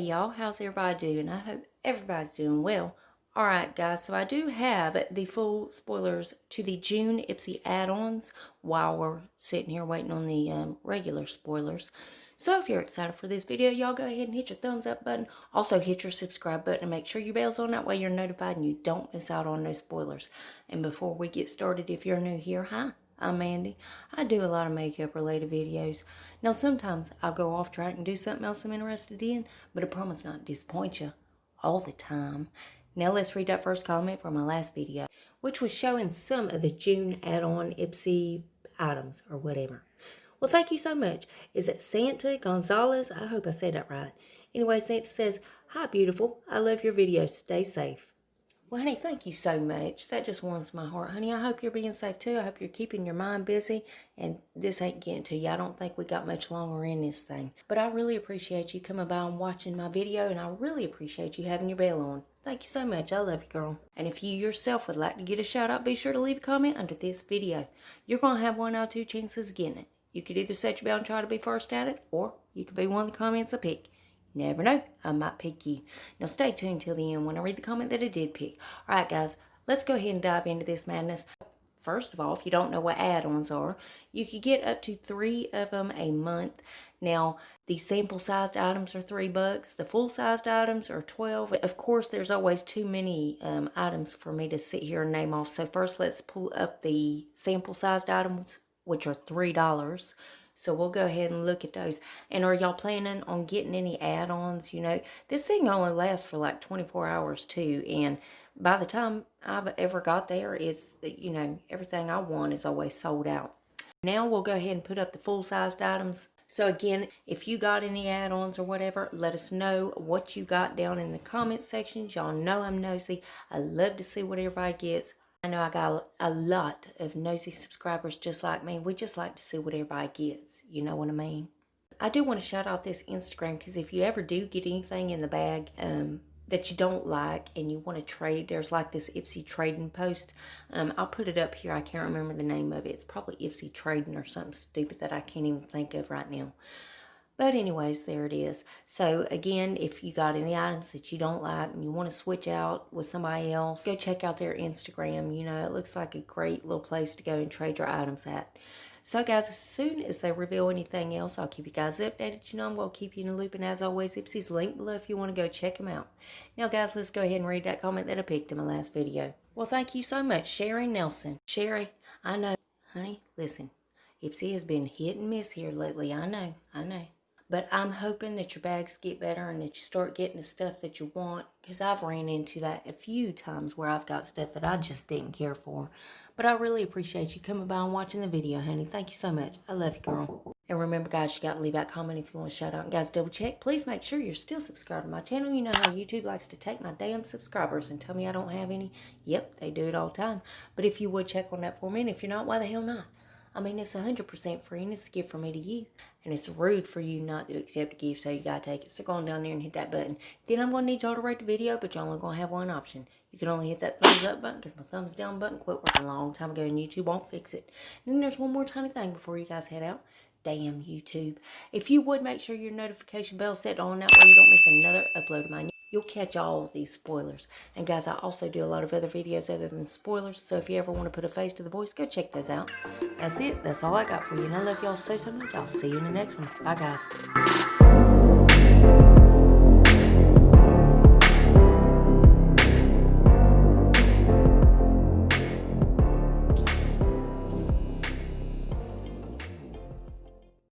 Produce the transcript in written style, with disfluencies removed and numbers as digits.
y'all, how's everybody doing? I hope everybody's doing well. Alright guys, so I do have the full spoilers to the June Ipsy add-ons while we're sitting here waiting on the regular spoilers. So if you're excited for this video, y'all go ahead and hit your thumbs up button. Also hit your subscribe button and make sure your bell's on, that way you're notified and you don't miss out on no spoilers. And before we get started, if you're new here, hi. I'm Mandy. I do a lot of makeup related videos. Now sometimes I'll go off track and do something else I'm interested in, but I promise not to disappoint you all the time. Now let's read that first comment from my last video, which was showing some of the June add-on Ipsy items or whatever. Well, thank you so much. Is it Santa Gonzalez? I hope I said that right. Anyway, Santa says, "Hi beautiful, I love your videos, stay safe." Well, honey, thank you so much. That just warms my heart. Honey, I hope you're being safe, too. I hope you're keeping your mind busy, and this ain't getting to you. I don't think we got much longer in this thing. But I really appreciate you coming by and watching my video, and I really appreciate you having your bell on. Thank you so much. I love you, girl. And if you yourself would like to get a shout-out, be sure to leave a comment under this video. You're going to have 1 out of 2 chances of getting it. You could either set your bell and try to be first at it, or you could be one of the comments I pick. You never know, I might pick you. Now stay tuned till the end when I read the comment that I did pick. Alright guys, let's go ahead and dive into this madness. First of all, if you don't know what add-ons are, you could get up to 3 of them a month. Now, the sample-sized items are $3. The full-sized items are $12. Of course, there's always too many items for me to sit here and name off. So first, let's pull up the sample-sized items, which are $3. So we'll go ahead and look at those. And are y'all planning on getting any add-ons? You know, this thing only lasts for like 24 hours too. And by the time I've ever got there, it's, you know, everything I want is always sold out. Now we'll go ahead and put up the full-sized items. So again, if you got any add-ons or whatever, let us know what you got down in the comment sections. Y'all know I'm nosy. I love to see what everybody gets. I know I got a lot of nosy subscribers just like me. We just like to see what everybody gets. You know what I mean? I do want to shout out this Instagram, because if you ever do get anything in the bag that you don't like and you want to trade, there's like this Ipsy trading post. I'll put it up here. I can't remember the name of it. It's probably Ipsy trading or something stupid that I can't even think of right now. But anyways, there it is. So again, if you got any items that you don't like and you want to switch out with somebody else, go check out their Instagram. You know, it looks like a great little place to go and trade your items at. So guys, as soon as they reveal anything else, I'll keep you guys updated. You know, I'm going to keep you in the loop. And as always, Ipsy's linked below if you want to go check them out. Now guys, let's go ahead and read that comment that I picked in my last video. Well, thank you so much, Sherry Nelson. Sherry, I know, honey, listen, Ipsy has been hit and miss here lately. I know. But I'm hoping that your bags get better and that you start getting the stuff that you want. Because I've ran into that a few times where I've got stuff that I just didn't care for. But I really appreciate you coming by and watching the video, honey. Thank you so much. I love you, girl. And remember, guys, you got to leave that comment if you want to shout out. And guys, double check. Please make sure you're still subscribed to my channel. You know how YouTube likes to take my damn subscribers and tell me I don't have any. Yep, they do it all the time. But if you would check on that for me, and if you're not, why the hell not? I mean, it's 100% free, and it's a gift from me to you. And it's rude for you not to accept a gift, so you gotta take it. So go on down there and hit that button. Then I'm gonna need y'all to rate the video, but y'all only gonna have one option. You can only hit that thumbs up button, because my thumbs down button quit working a long time ago, and YouTube won't fix it. And then there's one more tiny thing before you guys head out. Damn YouTube. If you would make sure your notification bell set on, that way you don't miss another upload of mine. You'll catch all of these spoilers. And guys, I also do a lot of other videos other than spoilers. So if you ever want to put a face to the voice, go check those out. That's it. That's all I got for you. And I love y'all so much. I'll see you in the next one. Bye, guys.